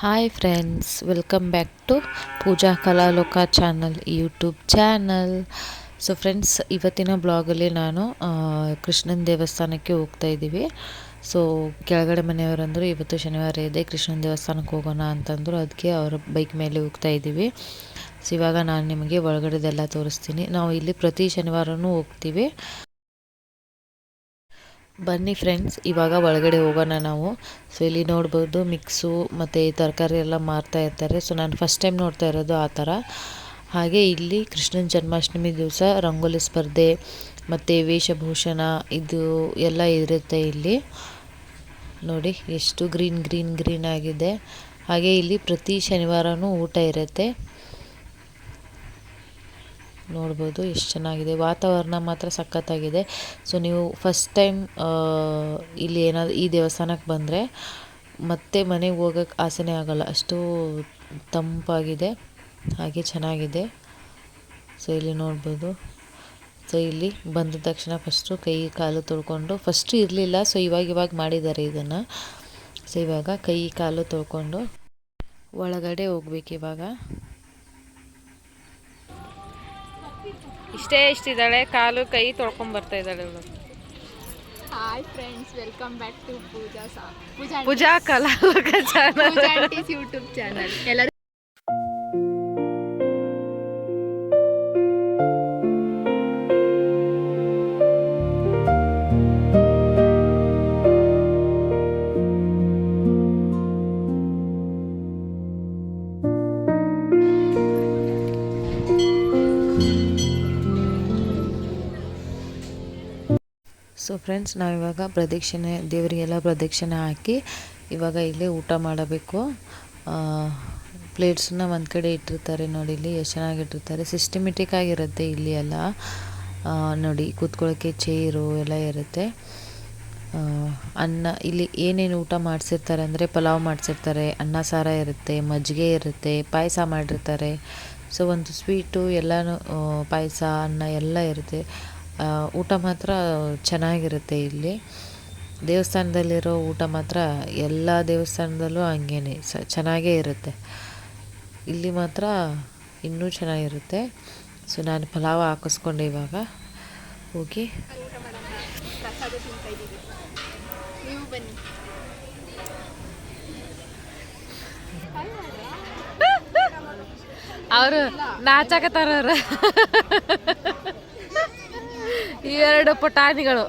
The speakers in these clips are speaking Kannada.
Hi friends, welcome back to Pooja Kalaloka channel YouTube channel. So friends, ಇವತ್ತಿನ ಬ್ಲಾಗಲ್ಲಿ ನಾನು ಕೃಷ್ಣನ ದೇವಸ್ಥಾನಕ್ಕೆ ಹೋಗ್ತಾ ಇದ್ದೀವಿ. ಸೊ ಕೆಳಗಡೆ ಮನೆಯವರಂದರು ಇವತ್ತು ಶನಿವಾರ ಇದೆ, ಕೃಷ್ಣನ ದೇವಸ್ಥಾನಕ್ಕೆ ಹೋಗೋಣ ಅಂತಂದರು. ಅದಕ್ಕೆ ಅವರ ಬೈಕ್ ಮೇಲೆ ಹೋಗ್ತಾ ಇದ್ದೀವಿ. ಸೊ ಇವಾಗ ನಾನು ನಿಮಗೆ ಒಳಗಡೆದೆಲ್ಲ ತೋರಿಸ್ತೀನಿ. ನಾವು ಇಲ್ಲಿ ಪ್ರತಿ ಶನಿವಾರವೂ ಹೋಗ್ತೀವಿ. ಬನ್ನಿ ಫ್ರೆಂಡ್ಸ್, ಇವಾಗ ಒಳಗಡೆ ಹೋಗೋಣ ನಾವು. ಸೊ ಇಲ್ಲಿ ನೋಡ್ಬೋದು ಮಿಕ್ಸು ಮತ್ತು ತರಕಾರಿ ಎಲ್ಲ ಮಾರ್ತಾ ಇರ್ತಾರೆ. ಸೊ ನಾನು ಫಸ್ಟ್ ಟೈಮ್ ನೋಡ್ತಾ ಇರೋದು ಆ ಥರ. ಹಾಗೆ ಇಲ್ಲಿ ಕೃಷ್ಣನ ಜನ್ಮಾಷ್ಟಮಿ ದಿವಸ ರಂಗೋಲಿ ಸ್ಪರ್ಧೆ ಮತ್ತು ವೇಷಭೂಷಣ ಇದು ಎಲ್ಲ ಇರುತ್ತೆ ಇಲ್ಲಿ. ನೋಡಿ ಎಷ್ಟು ಗ್ರೀನ್ ಆಗಿದೆ. ಹಾಗೆ ಇಲ್ಲಿ ಪ್ರತಿ ಶನಿವಾರವೂ ಊಟ ಇರುತ್ತೆ. ನೋಡ್ಬೋದು ಎಷ್ಟು ಚೆನ್ನಾಗಿದೆ, ವಾತಾವರಣ ಮಾತ್ರ ಸಖತ್ತಾಗಿದೆ. ಸೊ ನೀವು ಫಸ್ಟ್ ಟೈಮ್ ಇಲ್ಲಿ ಏನಾದರೂ ಈ ದೇವಸ್ಥಾನಕ್ಕೆ ಬಂದರೆ ಮತ್ತೆ ಮನೆಗೆ ಹೋಗೋಕ್ಕೆ ಆಸೆನೇ ಆಗೋಲ್ಲ, ಅಷ್ಟು ತಂಪಾಗಿದೆ, ಹಾಗೆ ಚೆನ್ನಾಗಿದೆ. ಸೊ ಇಲ್ಲಿ ನೋಡ್ಬೋದು. ಸೊ ಇಲ್ಲಿ ಬಂದ ತಕ್ಷಣ ಫಸ್ಟು ಕೈ ಕಾಲು ತೊಳ್ಕೊಂಡು, ಫಸ್ಟು ಇರಲಿಲ್ಲ, ಸೊ ಇವಾಗ ಮಾಡಿದ್ದಾರೆ ಇದನ್ನು. ಸೊ ಇವಾಗ ಕೈ ಕಾಲು ತೊಳ್ಕೊಂಡು ಒಳಗಡೆ ಹೋಗ್ಬೇಕು. ಇವಾಗ ಇಷ್ಟಿದ್ದಾಳೆ, ಕಾಲು ಕೈ ತೊಳ್ಕೊಂಡು ಬರ್ತಾ ಇದ್ದಾಳೆ ಇವಳು. Hi friends, welcome back to Pooja Kalaloka channel YouTube channel. ಎಲ್ಲರೂ ಸೊ ಫ್ರೆಂಡ್ಸ್, ನಾವಿವಾಗ ದೇವರಿಗೆಲ್ಲ ಪ್ರದಕ್ಷಿಣೆ ಹಾಕಿ ಇವಾಗ ಇಲ್ಲಿ ಊಟ ಮಾಡಬೇಕು. ಪ್ಲೇಟ್ಸನ್ನ ಒಂದು ಕಡೆ ಇಟ್ಟಿರ್ತಾರೆ ನೋಡಿ, ಇಲ್ಲಿ ಎಷ್ಟು ಚೆನ್ನಾಗಿಟ್ಟಿರ್ತಾರೆ. ಸಿಸ್ಟಮೆಟಿಕ್ ಆಗಿರುತ್ತೆ ಇಲ್ಲಿ ಎಲ್ಲ. ನೋಡಿ ಕೂತ್ಕೊಳ್ಳೋಕ್ಕೆ ಚೇರು ಎಲ್ಲ ಇರುತ್ತೆ. ಅನ್ನ ಇಲ್ಲಿ ಏನೇನು ಊಟ ಮಾಡಿಸಿರ್ತಾರೆ ಅಂದರೆ ಪಲಾವ್ ಮಾಡಿಸಿರ್ತಾರೆ, ಅನ್ನ ಸಾರ ಇರುತ್ತೆ, ಮಜ್ಜಿಗೆ ಇರುತ್ತೆ, ಪಾಯಸ ಮಾಡಿರ್ತಾರೆ. ಸೊ ಒಂದು ಸ್ವೀಟು ಎಲ್ಲನೂ, ಪಾಯಸ ಅನ್ನ ಎಲ್ಲ ಇರುತ್ತೆ. ಊಟ ಮಾತ್ರ ಚೆನ್ನಾಗಿರುತ್ತೆ ಇಲ್ಲಿ. ದೇವಸ್ಥಾನದಲ್ಲಿರೋ ಊಟ ಮಾತ್ರ ಎಲ್ಲ ದೇವಸ್ಥಾನದಲ್ಲೂ ಹಂಗೇನೆ ಚೆನ್ನಾಗೇ ಇರುತ್ತೆ. ಇಲ್ಲಿ ಮಾತ್ರ ಇನ್ನೂ ಚೆನ್ನಾಗಿರುತ್ತೆ. ಸೊ ನಾನು ಪಲಾವ್ ಹಾಕಿಸ್ಕೊಂಡೆ ಇವಾಗ ಹೋಗಿ. ಊಟ ಮಾಡೋಣ, ಪ್ರಸಾದ ತಿಂತಾ ಇದ್ದೀವಿ. ನೀವು ಬನ್ನಿ. ಅವರು ನಾಚಕತ್ತಾರ, ಅವರು ಇವೆರಡು ಪುಟಾಣಿಗಳು.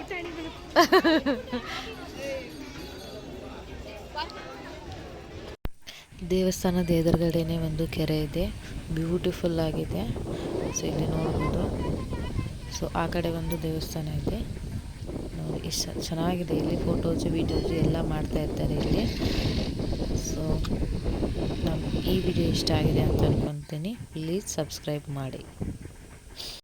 ದೇವಸ್ಥಾನದ ಎದುರುಗಡೆನೇ ಒಂದು ಕೆರೆ ಇದೆ, ಬ್ಯೂಟಿಫುಲ್ ಆಗಿದೆ. ಸೊ ಇಲ್ಲಿ ನೋಡ್ಬೋದು. ಸೊ ಆ ಕಡೆ ಒಂದು ದೇವಸ್ಥಾನ ಇದೆ ನೋಡಿ, ಇಷ್ಟು ಚೆನ್ನಾಗಿದೆ. ಇಲ್ಲಿ ಫೋಟೋಸು ವೀಡಿಯೋಸು ಎಲ್ಲ ಮಾಡ್ತಾ ಇರ್ತಾರೆ ಇಲ್ಲಿ. ಸೊ ನಮ್ಗೆ ಈ ವಿಡಿಯೋ ಇಷ್ಟ ಆಗಿದೆ ಅಂತ ಅನ್ಕೊತೀನಿ. ಪ್ಲೀಸ್ ಸಬ್ಸ್ಕ್ರೈಬ್ ಮಾಡಿ.